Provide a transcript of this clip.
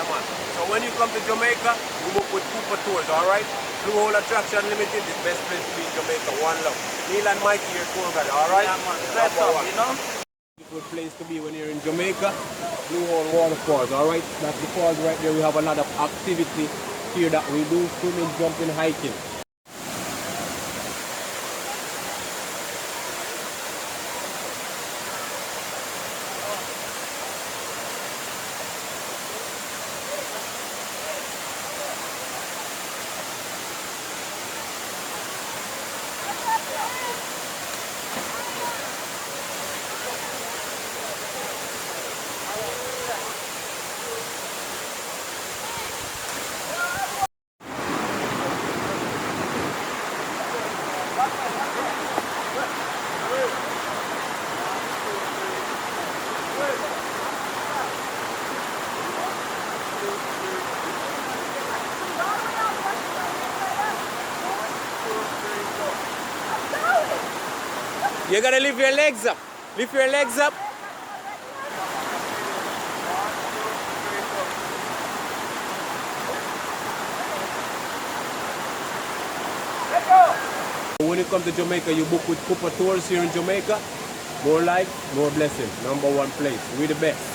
Yeah, man. So when you come to Jamaica, you book with Coopa Tours, alright? Blue Hole Attraction Limited, the best place to be in Jamaica. One love. Neil and Mikey, your tour guide, alright? Yeah, man. Best of, you know? Good place to be when you're in Jamaica. Blue Hole Waterfalls, alright? That's the falls right there. We have a lot of activity here that we do: swimming, jumping, hiking. You gotta lift your legs up. Lift your legs up. When you come to Jamaica, you book with Coopa Tours here in Jamaica. More life, more blessing. #1 place. We the best.